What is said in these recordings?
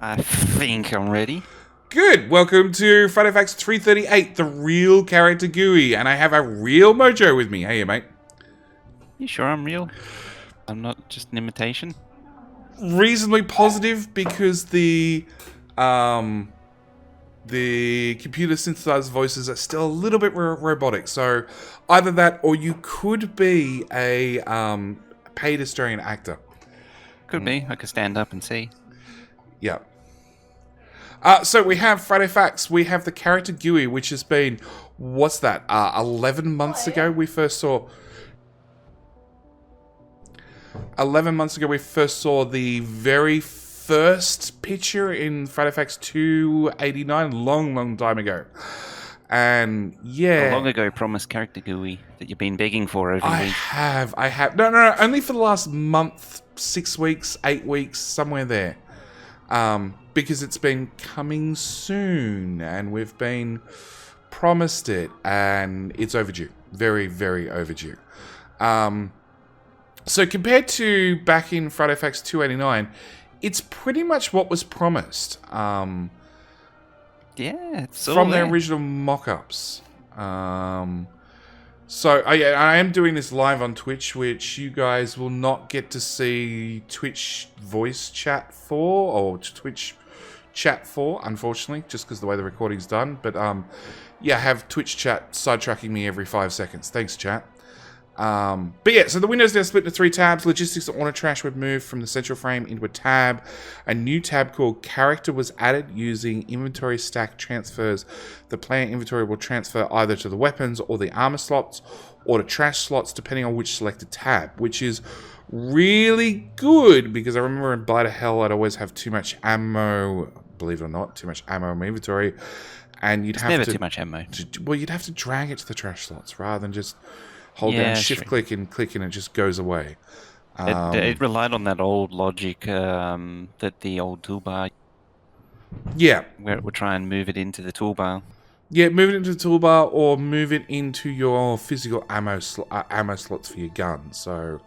I think I'm ready. Good. Welcome to Friday Facts 338, the real character GUI, and I have a real Mojo with me. Hey, mate. You sure I'm real? I'm not just an imitation? Reasonably positive because um the computer synthesized voices are still a little bit robotic. So either that, or you could be a paid Australian actor. Could be. I could stand up and see. Yeah. So we have Friday Facts. We have the character GUI, which has been, what's that? 11 months ago we first saw. 11 months ago we first saw the very first picture in Friday Facts 289, long time ago. And The yeah, long ago promised character GUI that you've been begging for every I week. have. No, only for the last month, 6 weeks, 8 weeks, somewhere there. Because it's been coming soon, and we've been promised it, and it's overdue. Very, very overdue. So compared to back in Friday Facts 289, it's pretty much what was promised Yeah, it's all from the there. original mock-ups. So I am doing this live on Twitch, which you guys will not get to see Twitch voice chat for, or Twitch chat for, unfortunately, just because the way the recording's done. But yeah, I have Twitch chat sidetracking me every 5 seconds. Thanks, chat. But yeah, so the window's now split into 3 tabs. Logistics and auto trash would move from the central frame into a tab. A new tab called Character was added using inventory stack transfers. The player inventory will transfer either to the weapons or the armor slots or to trash slots depending on which selected tab, which is really good because I remember in Blight of Hell I'd always have too much ammo, believe it or not, too much ammo in my inventory, and you'd have Never to too much ammo. well, you'd have to drag it to the trash slots rather than just hold Yeah, down that's shift true. click and it just goes away. It relied on that old logic that the old toolbar, Yeah. where it would try and move it into the toolbar. Yeah, move it into the toolbar or move it into your physical ammo slots for your gun. So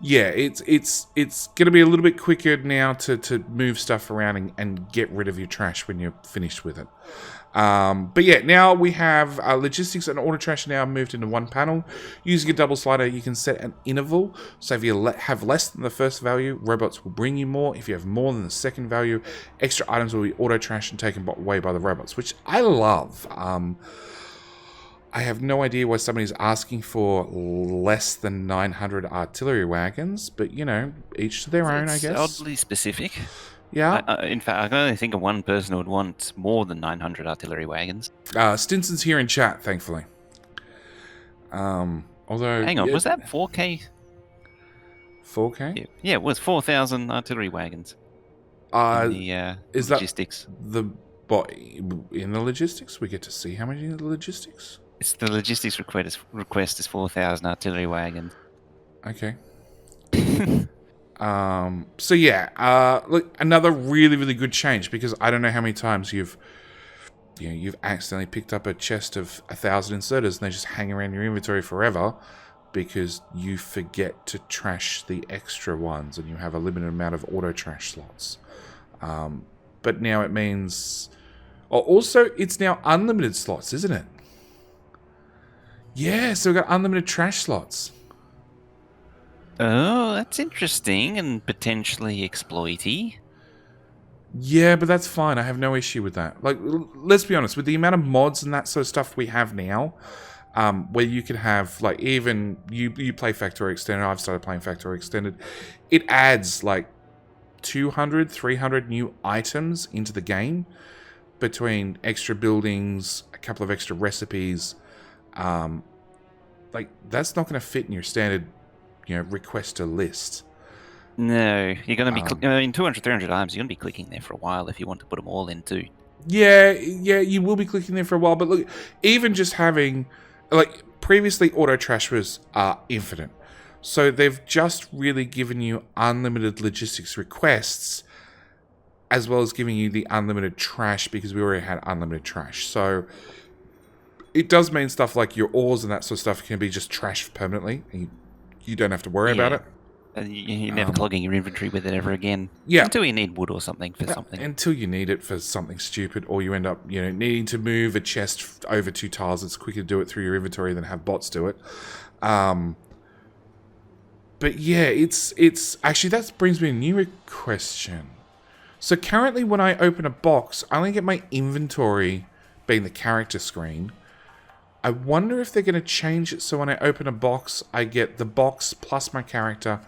yeah, it's going to be a little bit quicker now to move stuff around and get rid of your trash when you're finished with it. But yeah, now we have logistics and auto trash now moved into one panel. Using a double slider, you can set an interval. So if you have less than the first value, robots will bring you more. If you have more than the second value, extra items will be auto trashed and taken away by the robots, which I love. I have no idea why somebody's asking for less than 900 artillery wagons, but you know, each to their own, I It's guess. oddly specific. Yeah. In fact, I can only think of one person who would want more than 900 artillery wagons. Stinson's here in chat, thankfully. Although, Hang on, was that 4K? 4K? Yeah, it was 4,000 artillery wagons in the Is logistics. that what in the logistics? We get to see how many in the logistics. It's the logistics request is 4,000 artillery wagons. Okay. So yeah, look, another really good change because I don't know how many times you've accidentally picked up a chest of 1,000 inserters and they just hang around your inventory forever because you forget to trash the extra ones and you have a limited amount of auto trash slots. But now it means, also it's now unlimited slots, isn't it? Yeah, so we've got unlimited trash slots. Oh, that's interesting and potentially exploity. Yeah, but that's fine. I have no issue with that. Like, let's be honest, with the amount of mods and that sort of stuff we have now, where you can have, like, even you play Factorio Extended, I've started playing Factorio Extended, it adds, like, 200, 300 new items into the game between extra buildings, a couple of extra recipes. Like, that's not going to fit in your standard, requester list. No, you're going to be in 200, 300 items. You're going to be clicking there for a while if you want to put them all in too. Yeah, you will be clicking there for a while, but look, even just having, like, previously auto trash was infinite. So they've just really given you unlimited logistics requests, as well as giving you the unlimited trash because we already had unlimited trash. So it does mean stuff like your ores and that sort of stuff can be just trashed permanently, and you don't have to worry about it. And you're never clogging your inventory with it ever again. Yeah. Until you need wood or something for something. Until you need it for something stupid, or you end up, needing to move a chest over 2 tiles. It's quicker to do it through your inventory than have bots do it. But yeah, it's actually, that brings me a new question. So currently when I open a box, I only get my inventory being the character screen. I wonder if they're going to change it so when I open a box, I get the box plus my character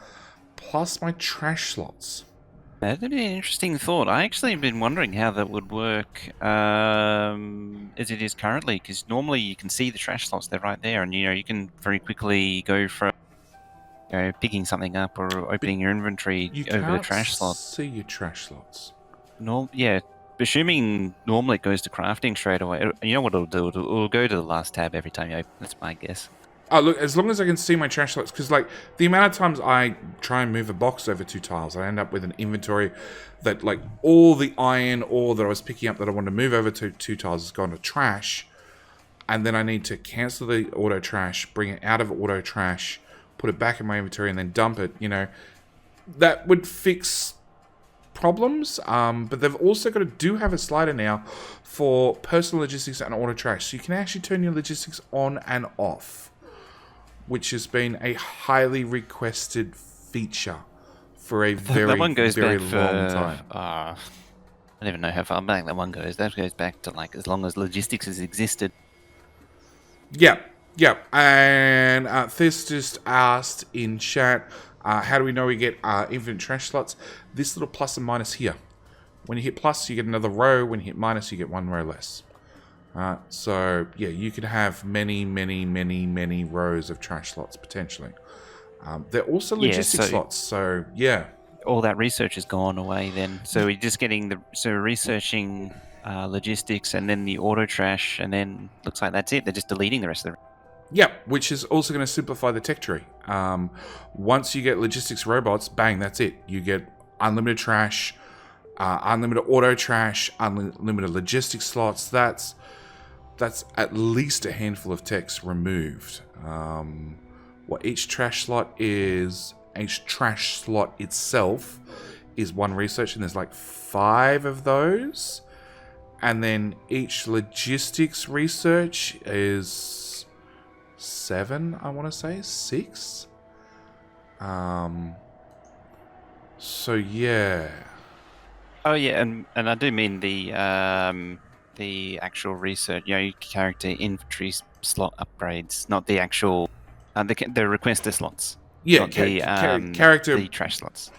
plus my trash slots. That'd be an interesting thought. I actually have been wondering how that would work as it is currently, because normally you can see the trash slots, they're right there, and you can very quickly go from picking something up or opening your inventory over the trash slot. See your trash slots. No, yeah. Assuming normally it goes to crafting straight away. You know what it'll do? It'll go to the last tab every time you open. That's my guess. Oh, look, as long as I can see my trash slots, because, like, the amount of times I try and move a box over 2 tiles, I end up with an inventory that, like, all the iron ore that I was picking up that I wanted to move over to 2 tiles has gone to trash, and then I need to cancel the auto trash, bring it out of auto trash, put it back in my inventory, and then dump it, That would fix problems, but they've also have a slider now for personal logistics and auto trash, so you can actually turn your logistics on and off, which has been a highly requested feature for a very, that one goes very back long time. I don't even know how far back that one goes. That goes back to like as long as logistics has existed. Yeah. And This just asked in chat, how do we know we get infinite trash slots? This little plus and minus here. When you hit plus, you get another row. When you hit minus, you get 1 row less. So, yeah, you could have many, many, many, many rows of trash slots, potentially. They're also logistic slots, so, yeah. All that research has gone away then. So we're just getting researching logistics and then the auto trash, and then looks like that's it. They're just deleting the rest of it. Yeah, which is also going to simplify the tech tree. Once you get logistics robots, bang, that's it. You get unlimited trash, unlimited auto trash, unlimited logistics slots. That's at least a handful of techs removed. What each trash slot itself is 1 research, and there's like 5 of those. And then each logistics research is 7, I want to say, 6. So yeah. Oh yeah, and I do mean the actual research, character inventory slot upgrades, not the actual the requester slots. Yeah, character the trash slots.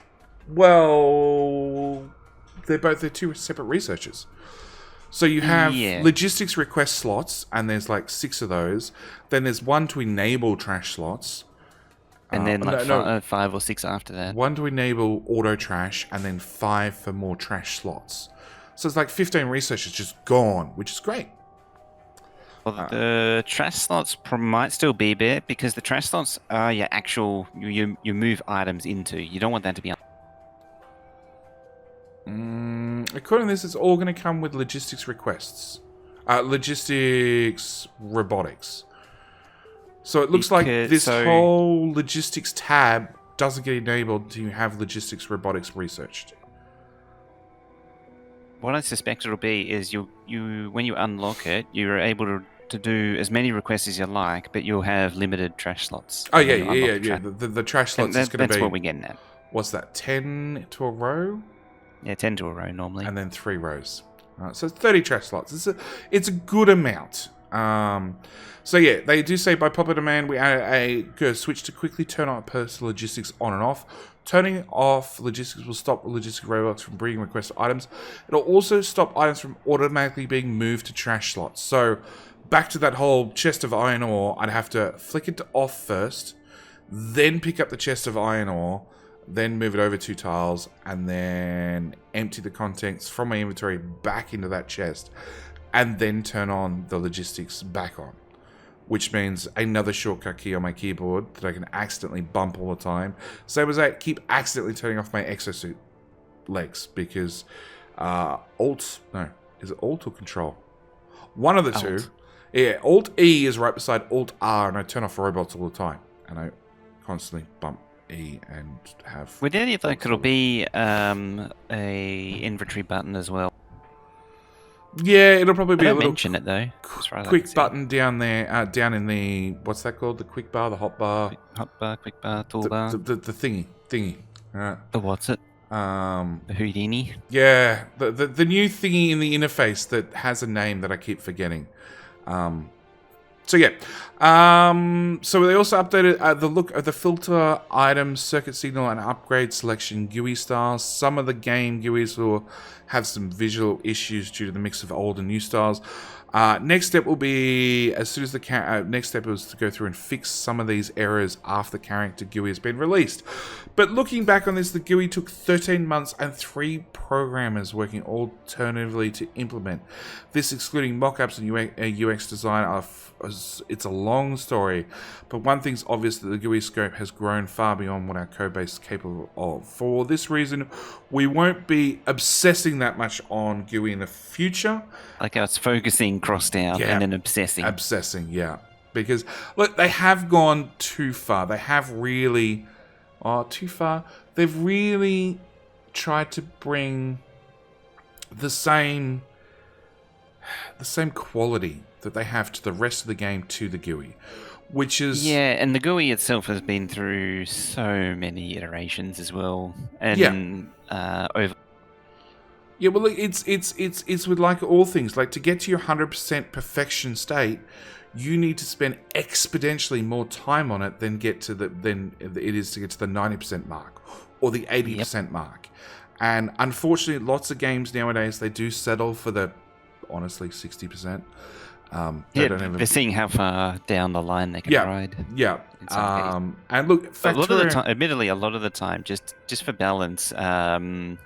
Well, they're 2 separate researchers. So you have logistics request slots, and there's like 6 of those. Then there's 1 to enable trash slots. And then 5 or 6 after that. 1 to enable auto trash, and then 5 for more trash slots. So it's like 15 researchers just gone, which is great. Well, the trash slots might still be there, because the trash slots are your actual, you move items into. You don't want that to be... According to this, it's all going to come with logistics requests. Logistics robotics. So it looks like this whole logistics tab doesn't get enabled until you have logistics robotics researched. What I suspect it'll be is you when you unlock it, you're able to do as many requests as you like, but you'll have limited trash slots. Oh yeah. The trash slots is going to be... That's what we're getting at. What's that? 10 to a row? Yeah, 10 to a row normally. And then 3 rows. So 30 trash slots. It's a good amount. So yeah, they do say by popular demand we add a switch to quickly turn on personal logistics on and off. Turning off logistics will stop logistic robots from bringing requested items. It'll also stop items from automatically being moved to trash slots. So back to that whole chest of iron ore, I'd have to flick it to off first, then pick up the chest of iron ore, then move it over 2 tiles, and then empty the contents from my inventory back into that chest, and then turn on the logistics back on. Which means another shortcut key on my keyboard that I can accidentally bump all the time. Same as I keep accidentally turning off my exosuit legs, because is it Alt or Control? One of the 2. Yeah, Alt E is right beside Alt R, and I turn off robots all the time, and I constantly bump E and have. With any of full that, it'll sort of- be a inventory button as well. Yeah, it'll probably I be a don't little mention it though, as far as I can quick see. button down there, down in the what's that called? The quick bar, the hot bar, Hotbar, quick bar, the toolbar. the thingy. Right. The what's it? Um, The Houdini. yeah, the new thingy in the interface that has a name that I keep forgetting. Um, So yeah, so they also updated the look of the filter, items, circuit signal, and upgrade selection GUI styles. Some of the game GUIs will have some visual issues due to the mix of old and new styles. Next step will be, as soon as the next step was to go through and fix some of these errors after the character GUI has been released. But looking back on this, the GUI took 13 months and 3 programmers working alternatively to implement. This excluding mockups and UX design. It's a long story, but one thing's obvious, that the GUI scope has grown far beyond what our codebase is capable of. For this reason, we won't be obsessing that much on GUI in the future. Like how it's focusing, crossed out, Yeah, and then obsessing. Obsessing, yeah. Because, look, they have gone too far. They have really... Oh, too far. They've really tried to bring the same quality that they have to the rest of the game to the GUI, which is... Yeah, and the GUI itself has been through so many iterations as well, and over. Yeah, well, it's with like all things. Like, to get to your 100% perfection state, you need to spend exponentially more time on it than it is to get to the 90% mark or the 80% mark. And unfortunately, lots of games nowadays, they do settle for the, honestly, 60%. They're seeing how far down the line they can ride. Yeah. In some cases. And look, A lot of the time, admittedly, a lot of the time, just for balance, the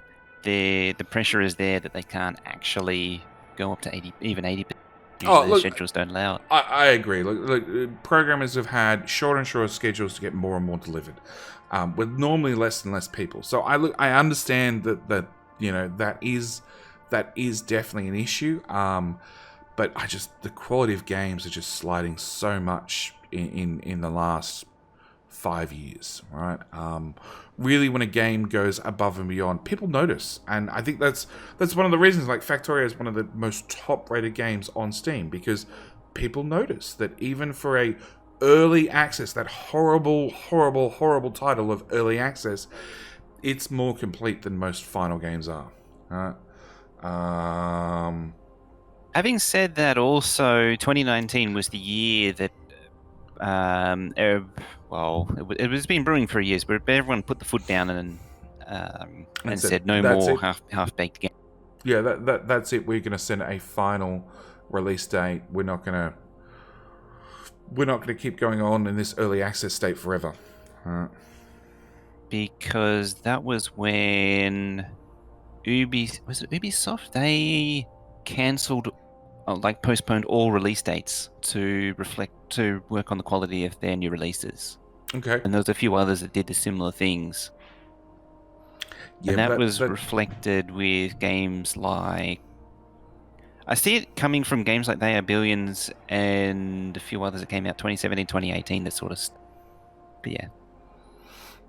pressure is there that they can't actually go up to 80, even 80%. Usually the schedules don't allow it. I agree. Look, programmers have had shorter and shorter schedules to get more and more delivered, with normally less and less people. So I understand that that is definitely an issue. But the quality of games are just sliding so much in the last 5 years, right? Really, when a game goes above and beyond, people notice, and I think that's one of the reasons. Like, Factorio is one of the most top-rated games on Steam, because people notice that even for a early access, that horrible title of early access, it's more complete than most final games are. Right? Having said that, also 2019 was the year that it was been brewing for years, but everyone put the foot down and said no more half-baked games. Yeah, that's it. We're going to send a final release date. We're not going to keep going on in this early access state forever. Because that was when Ubisoft? They cancelled, postponed all release dates to work on the quality of their new releases. Okay. And there was a few others that did the similar things. Yeah, and that was reflected with games like... I see it coming from games like They Are Billions and a few others that came out 2017, 2018, that sort of stuff. But yeah.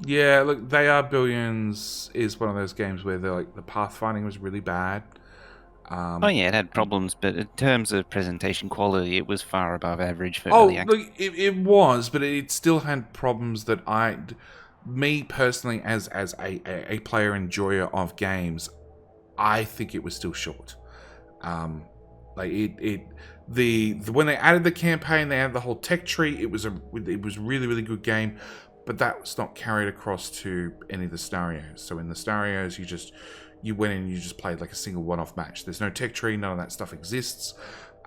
Yeah, look, They Are Billions is one of those games where the pathfinding was really bad. It had problems, but in terms of presentation quality, it was far above average for early access. Look, it was, but it still had problems that me personally, as a player enjoyer of games, I think it was still short. When they added the campaign, they added the whole tech tree. It was really good game, but that was not carried across to any of the scenarios. So in the scenarios, you went in and you just played like a single one-off match. There's no tech tree, none of that stuff exists.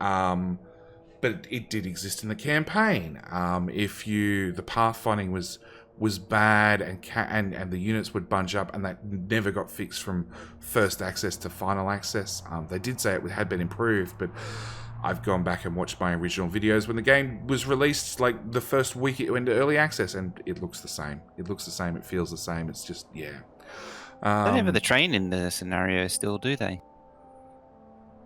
But it did exist in the campaign. The pathfinding was bad, and the units would bunch up, and that never got fixed from first access to final access. They did say it had been improved, but I've gone back and watched my original videos when the game was released, like the first week it went to early access, and it looks the same. It feels the same. It's just, yeah. They don't have the train in the scenario still, do they?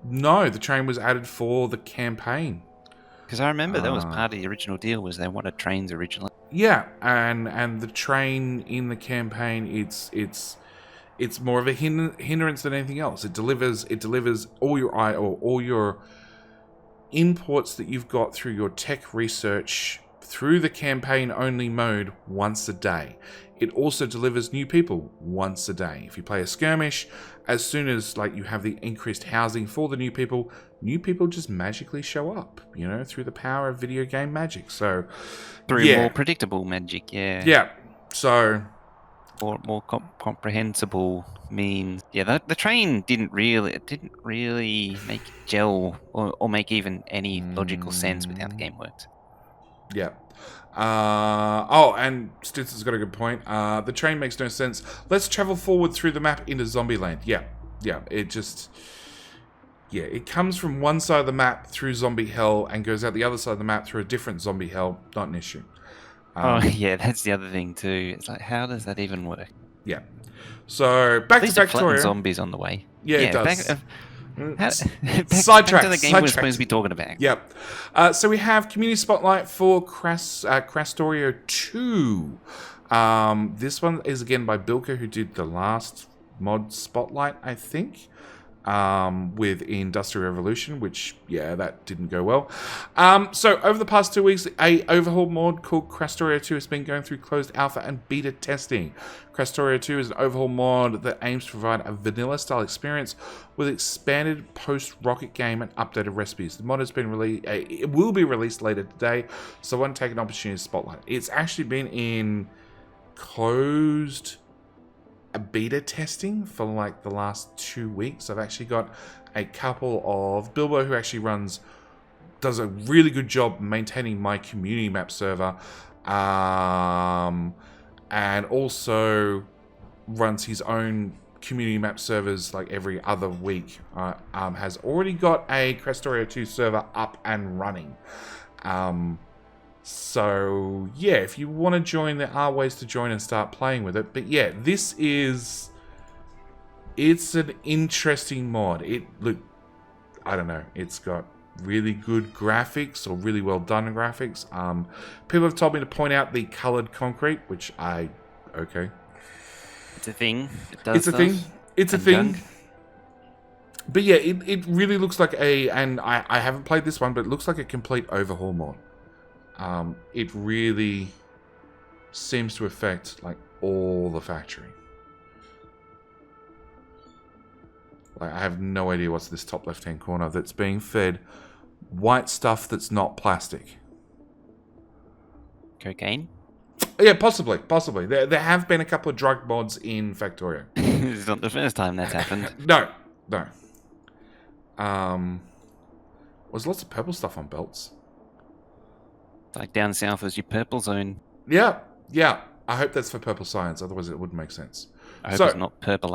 No, the train was added for the campaign. Because I remember that was Uh, part of the original deal, was they wanted trains originally. yeah, and the train in the campaign, it's more of a hindrance than anything else. It delivers all your imports that you've got through your tech research through the campaign only mode once a day. It also delivers new people once a day. If you play a skirmish, as soon as like you have the increased housing for the new people just magically show up, through the power of video game magic. So, Through more yeah. predictable magic, yeah. Yeah. So, More comprehensible means. Yeah, the train didn't really make it gel or make even any logical sense with how the game worked. yeah. And Stinson's got a good point. The train makes no sense. Let's travel forward through the map into Zombieland. Yeah. Yeah. It comes from one side of the map through zombie hell and goes out the other side of the map through a different zombie hell. Not an issue. Oh, yeah, that's the other thing too. It's like, how does that even work? Yeah. So, back At to least it flattens Factorio. zombies on the way. Yeah, it Yeah, does. back to the Sidetracked. game we're supposed to be talking about. Yep. So we have Community Spotlight for Crastorio 2. This one is again by Bilka, who did the last mod Spotlight, I think, with Industrial Revolution, which, that didn't go well. So over the past 2 weeks, a overhaul mod called Crastorio 2 has been going through closed alpha and beta testing. Crastorio 2 is an overhaul mod that aims to provide a vanilla-style experience with expanded post-rocket game and updated recipes. The mod has been released; it will be released later today, so I want to take an opportunity to spotlight. It's actually been in closed beta testing for like the last 2 weeks. I've actually got a couple of Bilbo, who actually does a really good job maintaining my community map server, and also runs his own community map servers like every other week. Has already got a Crastorio 2 server up and running. So, if you want to join, there are ways to join and start playing with it. But it's an interesting mod. I don't know, it's got really good graphics, or really well done graphics. People have told me to point out the colored concrete, which okay. It's a thing. It does It's a thing. It's a thing. But yeah, it really looks like and I haven't played this one, but it looks like a complete overhaul mod. It really seems to affect like all the factory. Like, I have no idea what's this top left-hand corner that's being fed white stuff that's not plastic. Cocaine? Yeah, possibly. There have been a couple of drug mods in Factorio. It's not the first time that's happened. No. Was lots of purple stuff on belts. Like down south is your purple zone. Yeah. I hope that's for purple science, otherwise it wouldn't make sense. I hope it's not purple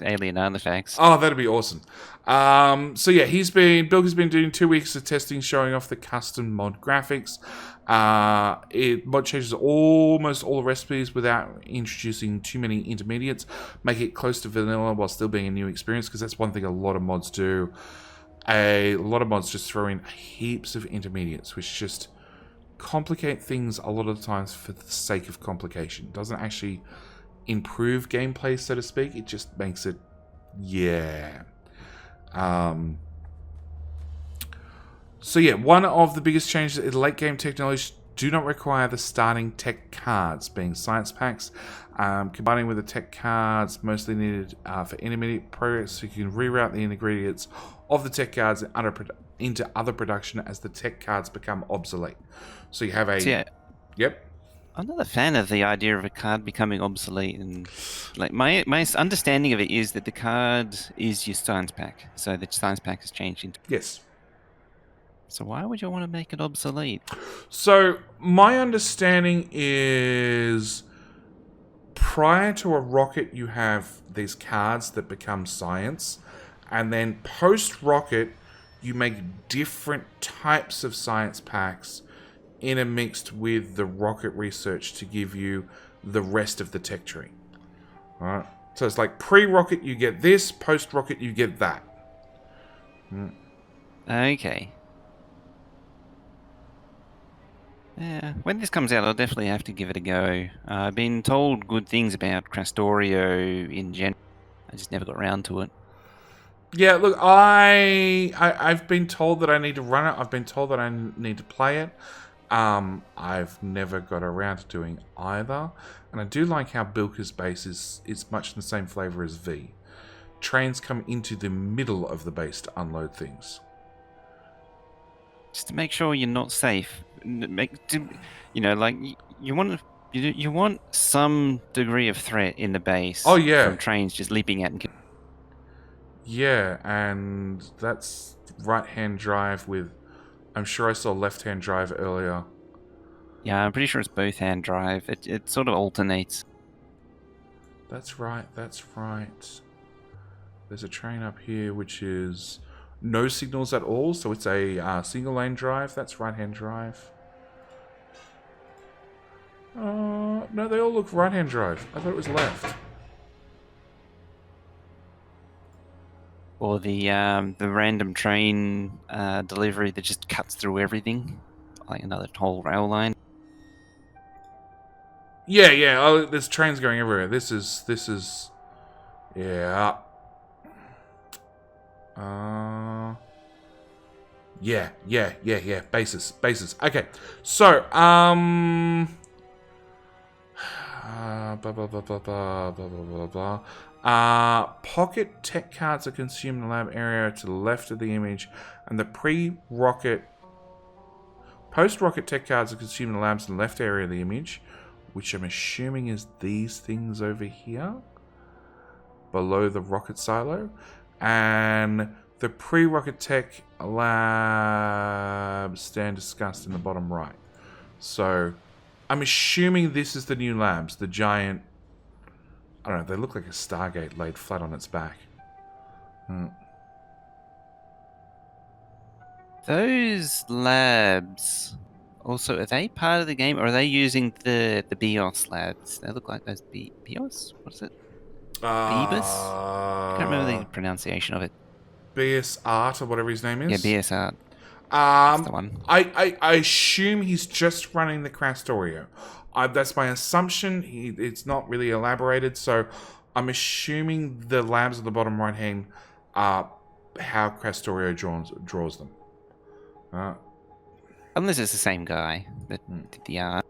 alien artifacts. Oh, that'd be awesome. Bilk has been doing 2 weeks of testing, showing off the custom mod graphics. Mod changes almost all the recipes without introducing too many intermediates, make it close to vanilla while still being a new experience, because that's one thing a lot of mods do. A lot of mods just throw in heaps of intermediates, which just complicate things a lot of the times for the sake of complication. It doesn't actually improve gameplay, so to speak. It just makes it, one of the biggest changes is late game technology do not require the starting tech cards, being science packs, combining with the tech cards mostly needed for intermediate progress, so you can reroute the ingredients of the tech cards into other production as the tech cards become obsolete. So you have Yep. I'm not a fan of the idea of a card becoming obsolete, and like my understanding of it is that the card is your science pack, so the science pack has changed into. Yes. So why would you want to make it obsolete? So my understanding is, prior to a rocket, you have these cards that become science, and then post rocket, you make different types of science packs intermixed with the rocket research to give you the rest of the tech tree. Alright? So it's like pre-rocket you get this, post-rocket you get that. Okay. Yeah, when this comes out, I'll definitely have to give it a go. I've been told good things about Crastorio in general. I just never got around to it. Yeah, look, I've been told that I need to run it. I've been told that I need to play it. I've never got around to doing either. And I do like how Bilka's base is much in the same flavor as V. Trains come into the middle of the base to unload things. Just to make sure you're not safe. Like you want some degree of threat in the Oh base yeah, from trains just leaping out and killing. yeah, and that's right-hand drive with. I'm sure I saw left-hand drive earlier. Yeah, I'm pretty sure it's both hand drive. It sort of alternates. That's right. That's right. There's a train up here which is no signals at all, so it's a single lane drive. That's right-hand drive. No, they all look right-hand drive. I thought it was left. Or the random train delivery that just cuts through everything, like another whole rail line. Yeah, yeah. Oh, there's trains going everywhere. Yeah. Uh, yeah. Bases. Okay. So, blah, blah, blah, blah, blah, blah, blah, blah, blah. Pocket tech cards are consumed in the lab area to the left of the image, and the post-rocket tech cards are consumed in the labs in the left area of the image, which I'm assuming is these things over here, below the rocket silo, and the pre-rocket tech labs stand discussed in the bottom right. So, I'm assuming this is the new labs, the giant. I don't know, they look like a Stargate laid flat on its back. Those labs, also, are they part of the game, or are they using the BIOS labs? They look like those BIOS? What is it? Beebus? I can't remember the pronunciation of it. BS Art or whatever his name Yeah, is. BSR. That's the Um, one. I assume he's just running the Crastorio. That's my assumption. It's not really elaborated, so I'm assuming the labs at the bottom right hand are how Crastorio draws them. Unless it's the same guy that did the art.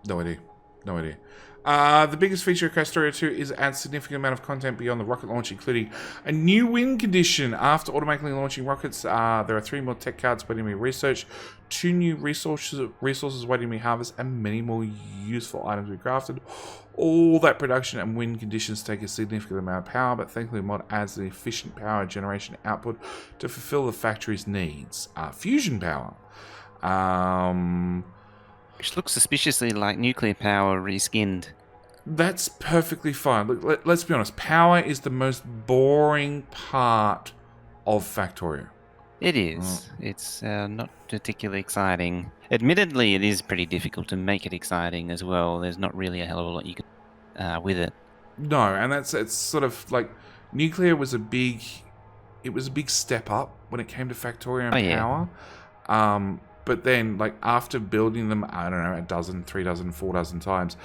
No idea. No idea. The biggest feature of Crastorio 2 is add significant amount of content beyond the rocket launch, including a new win condition. After automatically launching rockets, there are 3 more tech cards waiting to be researched, 2 new resources waiting to be harvested, and many more useful items to be crafted. All that production and win conditions take a significant amount of power, but thankfully the mod adds an efficient power generation output to fulfill the factory's needs. Fusion power. Which looks suspiciously like nuclear power reskinned. That's perfectly fine. Look, let's be honest. Power is the most boring part of Factorio. It is. It's not particularly exciting. Admittedly, it is pretty difficult to make it exciting as well. There's not really a hell of a lot you can with it. No, and it's sort of like nuclear was a big step up when it came to Factorio and power. Yeah. But then, like, after building them, I don't know, a dozen, 3 dozen, 4 dozen times,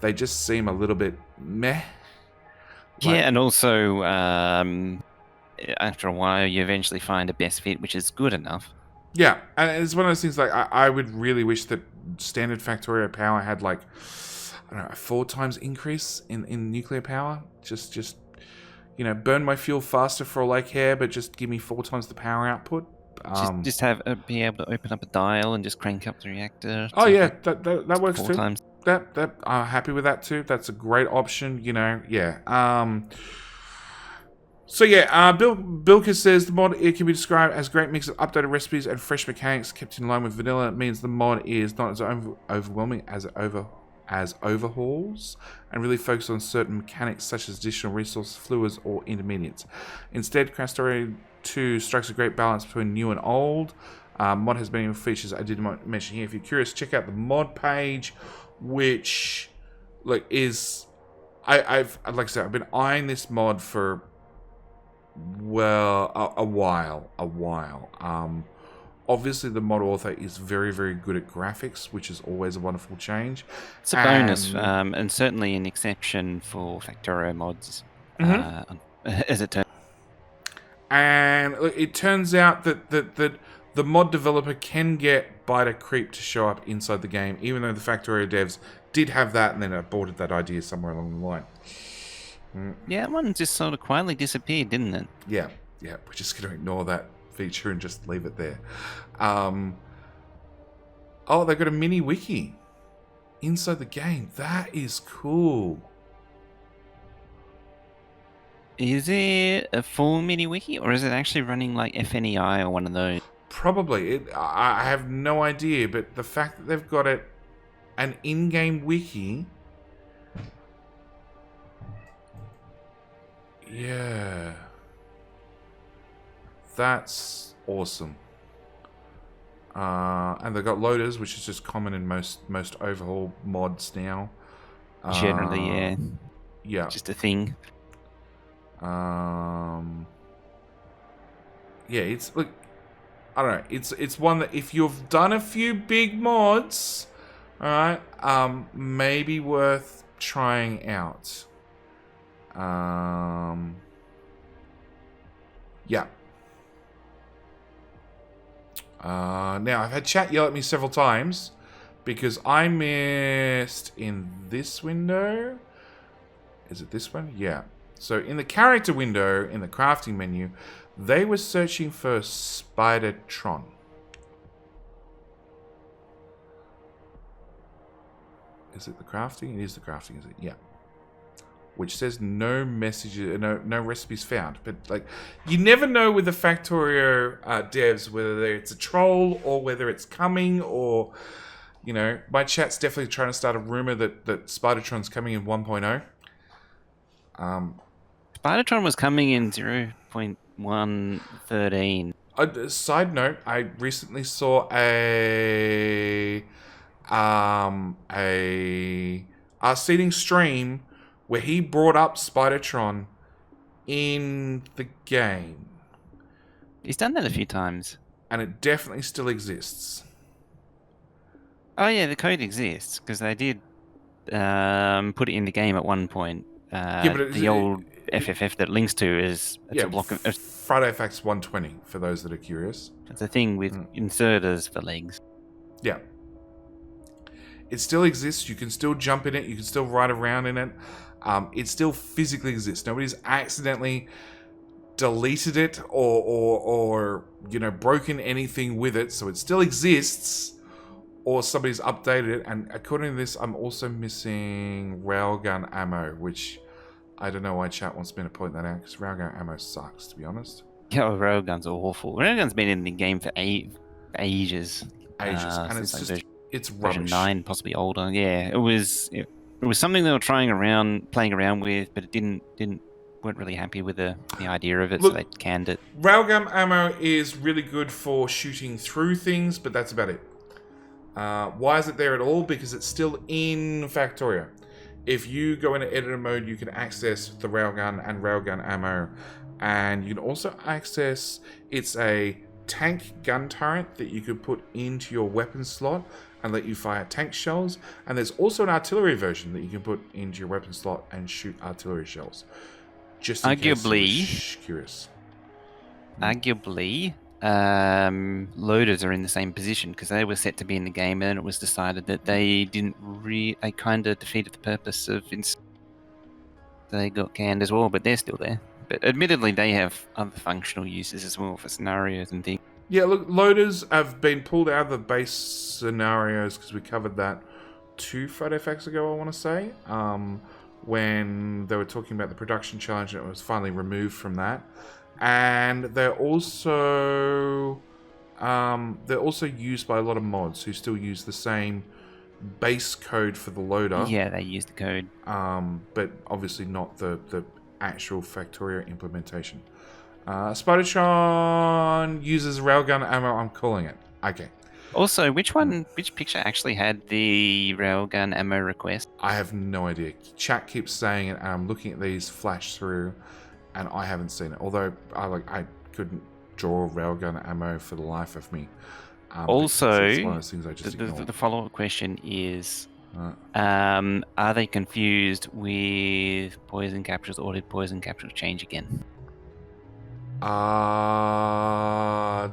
they just seem a little bit meh. Yeah, and also, after a while, you eventually find a best fit, which is good enough. Yeah, and it's one of those things, like, I would really wish that standard Factorio power had, like, I don't know, a 4 times increase in nuclear power. Just burn my fuel faster for all I care, but just give me 4 times the power output. Just have be able to open up a dial and just crank up the reactor. Oh yeah, that works 4 too. times. That I'm happy with that too. That's a great option. Yeah. So yeah, Bilka says the mod it can be described as a great mix of updated recipes and fresh mechanics kept in line with vanilla. It means the mod is not as overwhelming as overhauls, and really focus on certain mechanics such as additional resources, fluids, or intermediates. Instead, Crastorio 2 strikes a great balance between new and old. Mod has many features I didn't mention here. If you're curious, check out the mod page, which is I've like I said, I've been eyeing this mod for a while. Obviously, the mod author is very, very good at graphics, which is always a wonderful change. It's a bonus, and certainly an exception for Factorio mods, as it turns. And it turns out that the mod developer can get biter creep to show up inside the game, even though the Factorio devs did have that and then aborted that idea somewhere along the line. Yeah, that one just sort of quietly disappeared, didn't it? Yeah, we're just going to ignore that feature and just leave it there. Oh, they've got a mini wiki inside the game. That is cool. Is it a full mini wiki, or is it actually running like FNEI or one of those? Probably. I have no idea, but the fact that they've got an in-game wiki... Yeah. That's awesome. And they've got loaders, which is just common in most overhaul mods now. Generally, yeah. Yeah. Just a thing. Yeah, it's look. I don't know. It's one that if you've done a few big mods, all right, maybe worth trying out. Yeah. Now, I've had chat yell at me several times because I missed in this window. Is it this one? Yeah. So in the character window, in the crafting menu, they were searching for Spidertron. Is it the crafting? It is the crafting, is it? Yeah. Which says no messages, no recipes found. But like, you never know with the Factorio devs whether it's a troll or whether it's coming, or my chat's definitely trying to start a rumor that Spidertron's coming in 1.0. Spidertron was coming in 0.113. Side note: I recently saw a seating stream where he brought up Spidertron in the game. He's done that a few times. And it definitely still exists. Oh yeah, the code exists, because they did put it in the game at one point. But the old FFF that links to is a block of... Friday Facts 120, for those that are curious. It's a thing with inserters for legs. Yeah. It still exists. You can still jump in it. You can still ride around in it. It still physically exists. Nobody's accidentally deleted it or broken anything with it. So it still exists, or somebody's updated it. And according to this, I'm also missing railgun ammo, which I don't know why chat wants me to point that out, because railgun ammo sucks, to be honest. Yeah, railguns are awful. Railgun's been in the game for ages. And it's just... It's rubbish. Version 9, possibly older. Yeah, it was something they were playing around with, but it weren't really happy with the idea of it, so they canned it. Railgun ammo is really good for shooting through things, but that's about it. Why is it there at all? Because it's still in Factorio. If you go into editor mode, you can access the railgun and railgun ammo, and you can also access... It's a tank gun turret that you could put into your weapon slot and let you fire tank shells. And there's also an artillery version that you can put into your weapon slot and shoot artillery shells. Just in case you're curious. Arguably, loaders are in the same position, because they were set to be in the game, and then it was decided that they they kind of defeated the purpose of... They got canned as well, but they're still there. But admittedly, they have other functional uses as well for scenarios and things. Yeah, look, loaders have been pulled out of the base scenarios, because we covered that 2 Friday Facts ago, I want to say, when they were talking about the production challenge, and it was finally removed from that. And they're also used by a lot of mods who still use the same base code for the loader. Yeah, they use the code. But obviously not the actual Factorio implementation. Spidertron uses railgun ammo. I'm calling it. Okay. Also, which picture actually had the railgun ammo request? I have no idea. Chat keeps saying it, and I'm looking at these flash through, and I haven't seen it. Although I couldn't draw railgun ammo for the life of me. Also, it's one of those things I just ignore. the follow-up question is, Uh, are they confused with poison capsules, or did poison capsules change again?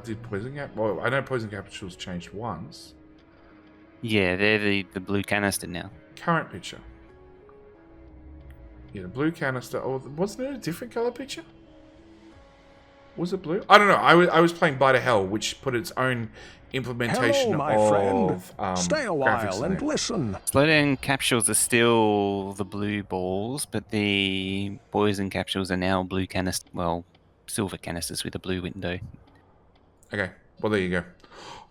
Did poison cap? Well, I know poison capsules changed once. Yeah, they're the blue canister now. Current picture. Yeah, the blue canister. Oh, wasn't it a different color picture? Was it blue? I don't know. I was playing Bite of Hell, which put its own implementation Hello, my of friend. Stay a graphics while in and there. listen. Slowdown capsules are still the blue balls, but the poison capsules are now blue canister. Well, silver canisters with a blue window. Okay. Well, there you go.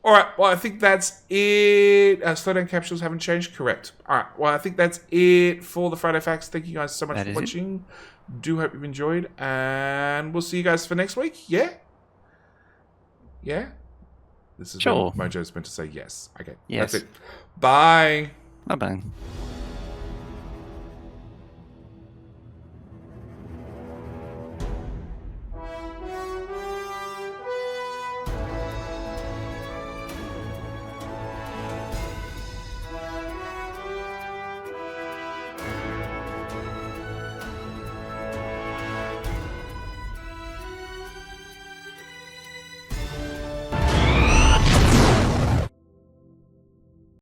All right. Well, I think that's it. Slowdown capsules haven't changed. Correct. All right. Well, I think that's it for the Friday Facts. Thank you guys so much That for is it. watching. Do hope you've enjoyed, and we'll see you guys for next week. Yeah. Yeah. This is Sure. when Mojo's meant to say yes. Okay. Yes. That's it. Bye. Bye bye.